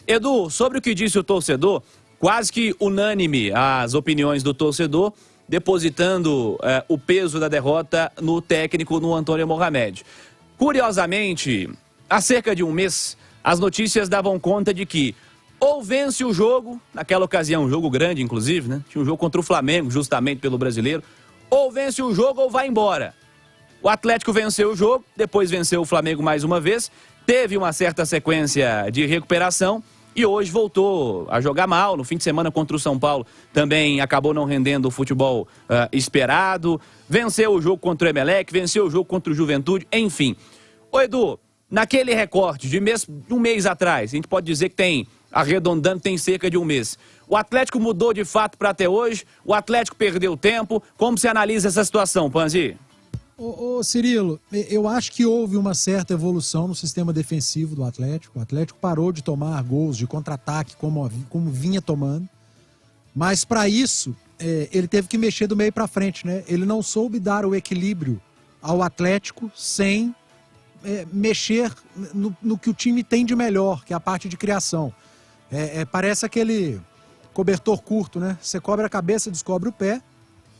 Edu, sobre o que disse o torcedor, quase que unânime as opiniões do torcedor, depositando o peso da derrota no técnico, no Antônio Mohamed. Curiosamente, há cerca de um mês, as notícias davam conta de que ou vence o jogo, naquela ocasião um jogo grande inclusive, né? Tinha um jogo contra o Flamengo, justamente pelo Brasileiro, ou vence o jogo ou vai embora. O Atlético venceu o jogo, depois venceu o Flamengo mais uma vez, teve uma certa sequência de recuperação e hoje voltou a jogar mal. No fim de semana contra o São Paulo também acabou não rendendo o futebol esperado. Venceu o jogo contra o Emelec, venceu o jogo contra o Juventude, enfim. Ô Edu, naquele recorte de um mês atrás, a gente pode dizer que tem, arredondando, tem cerca de um mês. O Atlético mudou de fato para até hoje? O Atlético perdeu tempo? Como você analisa essa situação, Panzi? Ô Cirilo, eu acho que houve uma certa evolução no sistema defensivo do Atlético. O Atlético parou de tomar gols de contra-ataque como vinha tomando. Mas para isso, ele teve que mexer do meio para frente, né? Ele não soube dar o equilíbrio ao Atlético sem mexer no que o time tem de melhor, que é a parte de criação. Parece aquele cobertor curto, né? Você cobre a cabeça, descobre o pé.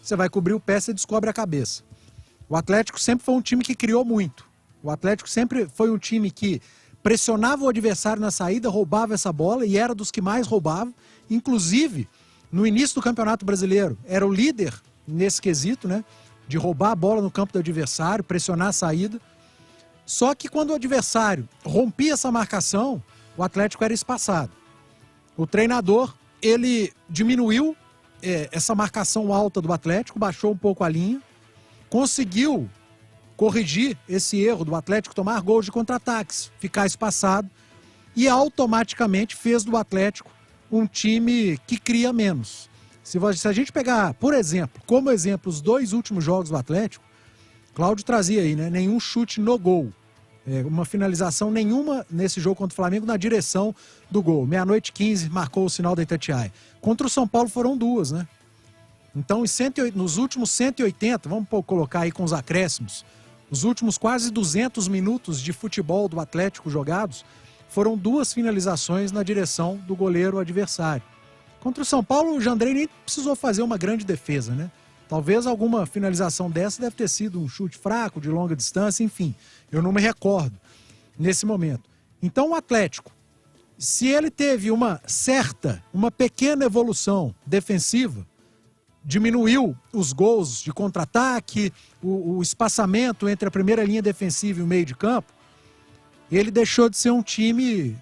Você vai cobrir o pé, você descobre a cabeça. O Atlético sempre foi um time que criou muito. O Atlético sempre foi um time que pressionava o adversário na saída, roubava essa bola e era dos que mais roubava. Inclusive, no início do Campeonato Brasileiro, era o líder nesse quesito, né? De roubar a bola no campo do adversário, pressionar a saída. Só que quando o adversário rompia essa marcação, o Atlético era espaçado. O treinador, ele diminuiu essa marcação alta do Atlético, baixou um pouco a linha, conseguiu corrigir esse erro do Atlético tomar gols de contra-ataques, ficar espaçado e automaticamente fez do Atlético um time que cria menos. Se a gente pegar, por exemplo, como exemplo, os 2 últimos jogos do Atlético, Cláudio trazia aí, né? Nenhum chute no gol. Uma finalização nenhuma nesse jogo contra o Flamengo na direção do gol. 00:15 marcou o sinal da Itatiaia. Contra o São Paulo foram 2, né? Então, nos últimos 180, vamos colocar aí com os acréscimos, os últimos quase 200 minutos de futebol do Atlético jogados, foram 2 finalizações na direção do goleiro adversário. Contra o São Paulo, o Jandrei nem precisou fazer uma grande defesa, né? Talvez alguma finalização dessa deve ter sido um chute fraco, de longa distância, enfim. Eu não me recordo nesse momento. Então, o Atlético, se ele teve uma pequena evolução defensiva, diminuiu os gols de contra-ataque, o espaçamento entre a primeira linha defensiva e o meio de campo, ele deixou de ser um time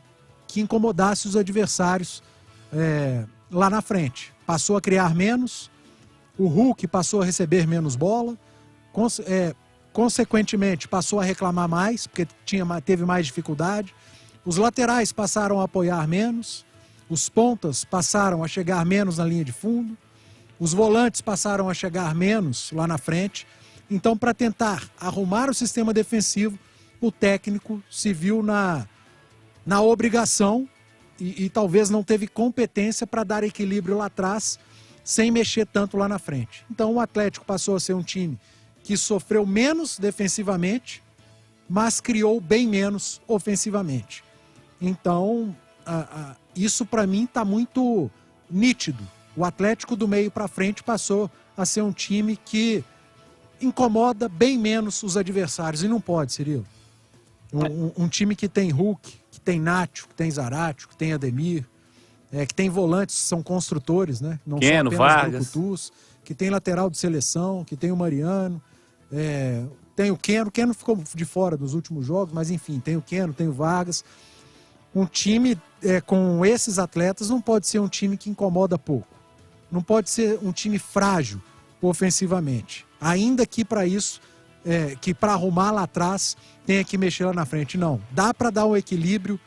que incomodasse os adversários lá na frente. Passou a criar menos, o Hulk passou a receber menos bola, consequentemente passou a reclamar mais, porque teve mais dificuldade, os laterais passaram a apoiar menos, os pontas passaram a chegar menos na linha de fundo, os volantes passaram a chegar menos lá na frente. Então, para tentar arrumar o sistema defensivo, o técnico se viu na obrigação e talvez não teve competência para dar equilíbrio lá atrás, sem mexer tanto lá na frente. Então, o Atlético passou a ser um time que sofreu menos defensivamente, mas criou bem menos ofensivamente. Então, isso para mim está muito nítido. O Atlético do meio para frente passou a ser um time que incomoda bem menos os adversários. E não pode, Cirilo. Um time que tem Hulk, que tem Nacho, que tem Zaratio, que tem Ademir, que tem volantes, são construtores, né? Não Keno, são apenas Vargas. brucutus, que tem lateral de seleção, que tem o Mariano, tem o Keno. O Keno ficou de fora dos últimos jogos, mas enfim, tem o Keno, tem o Vargas. Um time com esses atletas não pode ser um time que incomoda pouco. Não pode ser um time frágil ofensivamente. Ainda que para isso, que para arrumar lá atrás, tenha que mexer lá na frente. Não, dá para dar um equilíbrio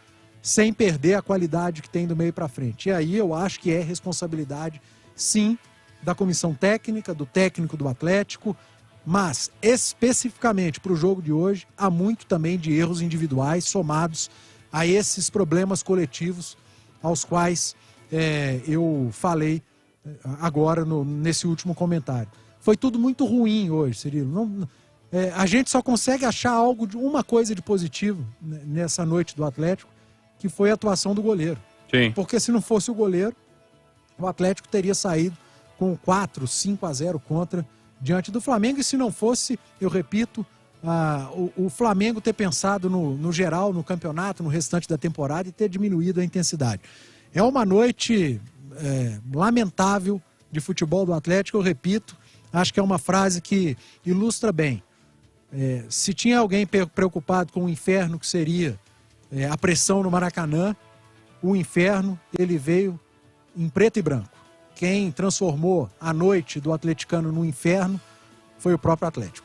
sem perder a qualidade que tem do meio para frente. E aí eu acho que é responsabilidade, sim, da comissão técnica, do técnico do Atlético, mas especificamente para o jogo de hoje, há muito também de erros individuais somados a esses problemas coletivos aos quais eu falei agora nesse último comentário. Foi tudo muito ruim hoje, Cirilo. A gente só consegue achar uma coisa de positivo nessa noite do Atlético, que foi a atuação do goleiro. Sim. Porque se não fosse o goleiro, o Atlético teria saído com 4, 5-0 contra diante do Flamengo. E se não fosse, eu repito, o Flamengo ter pensado no geral, no campeonato, no restante da temporada e ter diminuído a intensidade. É uma noite lamentável de futebol do Atlético, eu repito, acho que é uma frase que ilustra bem. Se tinha alguém preocupado com o inferno que seria a pressão no Maracanã, o inferno ele veio em preto e branco. Quem transformou a noite do atleticano no inferno foi o próprio Atlético.